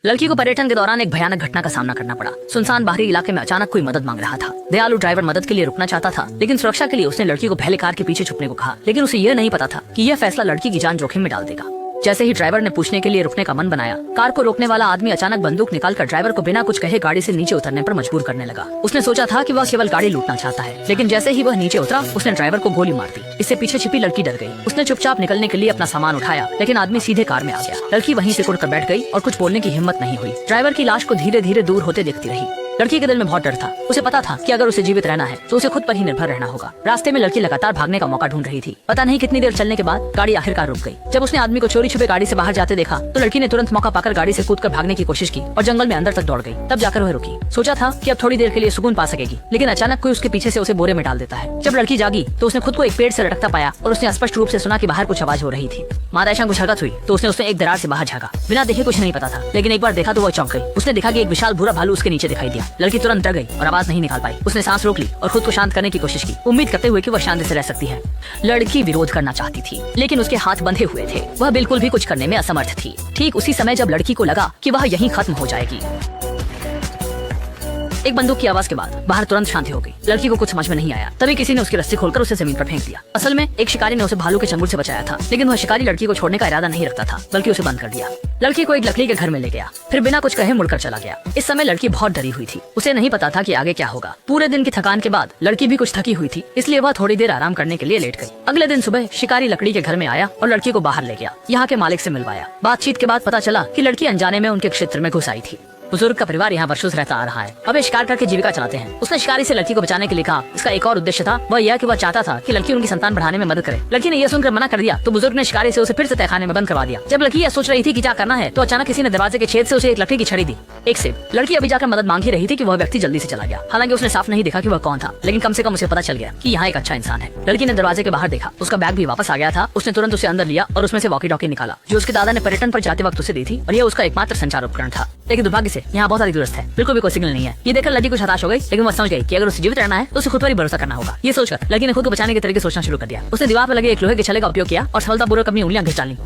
लड़की को पर्यटन के दौरान एक भयानक घटना का सामना करना पड़ा। सुनसान बाहरी इलाके में अचानक कोई मदद मांग रहा था। दयालु ड्राइवर मदद के लिए रुकना चाहता था, लेकिन सुरक्षा के लिए उसने लड़की को पहले कार के पीछे छुपने को कहा। लेकिन उसे यह नहीं पता था कि यह फैसला लड़की की जान जोखिम में डाल देगा। जैसे ही ड्राइवर ने पूछने के लिए रुकने का मन बनाया, कार को रोकने वाला आदमी अचानक बंदूक निकालकर ड्राइवर को बिना कुछ कहे गाड़ी से नीचे उतरने पर मजबूर करने लगा। उसने सोचा था कि वह केवल गाड़ी लूटना चाहता है, लेकिन जैसे ही वह नीचे उतरा, उसने ड्राइवर को गोली मार दी। इससे पीछे छिपी लड़की डर गई। उसने चुपचाप निकलने के लिए अपना सामान उठाया, लेकिन आदमी सीधे कार में आ गया। लड़की वहीं से कुड़कर बैठ गई और कुछ बोलने की हिम्मत नहीं हुई। ड्राइवर की लाश को धीरे धीरे दूर होते देखती रही। लड़की के दिल में बहुत डर था। उसे पता था कि अगर उसे जीवित रहना है तो उसे खुद पर ही निर्भर रहना होगा। रास्ते में लड़की लगातार भागने का मौका ढूंढ रही थी। पता नहीं कितनी देर चलने के बाद गाड़ी आखिरकार रुक गई। जब उसने आदमी को चोरी छुपे गाड़ी से बाहर जाते देखा तो लड़की ने तुरंत मौका पाकर गाड़ी से कूदकर भागने की कोशिश की और जंगल में अंदर तक दौड़ गई। तब जाकर वह रुकी। सोचा था कि अब थोड़ी देर के लिए सुकून पा सकेगी, लेकिन अचानक कोई उसके पीछे से उसे बोरे में डाल देता है। जब लड़की जागी तो उसने खुद को एक पेड़ से लटकता पाया और उसने स्पष्ट रूप से सुना कि बाहर कुछ आवाज हो रही थी। मादाशा को हरकत हुई तो उसने एक दरार से बाहर झाँका। बिना देखे कुछ नहीं पता था, लेकिन एक बार देखा तो वह चौंक गई। उसने देखा कि एक विशाल भूरा भालू उसके नीचे दिखाई दिया। लड़की तुरंत डर गई और आवाज नहीं निकाल पाई। उसने सांस रोक ली और खुद को शांत करने की कोशिश की, उम्मीद करते हुए कि वह शांति से रह सकती है। लड़की विरोध करना चाहती थी, लेकिन उसके हाथ बंधे हुए थे। वह बिल्कुल भी कुछ करने में असमर्थ थी। ठीक उसी समय जब लड़की को लगा कि वह यहीं खत्म हो जाएगी, एक बंदूक की आवाज के बाद बाहर तुरंत शांति हो गई। लड़की को कुछ समझ में नहीं आया। तभी किसी ने उसकी रस्सी खोलकर उसे जमीन पर फेंक दिया। असल में एक शिकारी ने उसे भालू के चंगुल से बचाया था, लेकिन वह शिकारी लड़की को छोड़ने का इरादा नहीं रखता था, बल्कि उसे बंद कर दिया। लड़की को एक लकड़ी के घर में ले गया, फिर बिना कुछ कहे मुड़कर चला गया। इस समय लड़की बहुत डरी हुई थी। उसे नहीं पता था कि आगे क्या होगा। पूरे दिन की थकान के बाद लड़की भी कुछ थकी हुई थी, इसलिए वह थोड़ी देर आराम करने के लिए लेट गई। अगले दिन सुबह शिकारी लकड़ी के घर में आया और लड़की को बाहर ले गया। यहाँ के मालिक से मिलवाया। बातचीत के बाद पता चला कि लड़की अनजाने में उनके क्षेत्र में घुस आई थी। बुजुर्ग का परिवार यहाँ वर्षों से रहता आ रहा है। अब वे शिकार करके जीविका चलाते हैं। उसने शिकारी से लड़की को बचाने के लिए कहा। इसका एक और उद्देश्य था, वह यह कि वह चाहता था कि लड़की उनकी संतान बढ़ाने में मदद करे। लड़की ने यह सुनकर मना कर दिया तो बुजुर्ग ने शिकारी से उसे फिर से तहखाने में बंद करवा दिया। जब लड़की यह सोच रही थी कि क्या करना है तो अचानक किसी ने दरवाजे के छेद से उसे एक लकड़ी की छड़ी दी। एक सेब। लड़की अभी जाकर मदद मांग ही रही थी कि वह व्यक्ति जल्दी से चला गया। हालांकि उसने साफ नहीं देखा कि वह कौन था, लेकिन कम से कम उसे पता चल गया कि यहाँ एक अच्छा इंसान है। लड़की ने दरवाजे के बाहर देखा, उसका बैग भी वापस आ गया था। उसने तुरंत उसे अंदर लिया और उसमें से वॉकी टॉकी निकाला, जो उसके दादा ने पर्यटन पर जाते वक्त उसे दी थी, और यह उसका एकमात्र संचार उपकरण था। लेकिन दुर्भाग्य से यहाँ बहुत सारी दूरस्थ है, बिल्कुल भी कोई सिग्नल नहीं है। ये देखकर लड़की कुछ हताश हो गई, लेकिन वह समझ गई कि अगर उसे जीवित रहना है तो उसे खुद पर ही भरोसा करना होगा। ये सोचकर लड़की ने खुद को बचाने के तरीके सोचना शुरू कर दिया। उसने दीवार पर लगे एक लोहे के छल्ले का उपयोग किया और सफलतापूर्वक अपनी उंगलियां घिस डाली।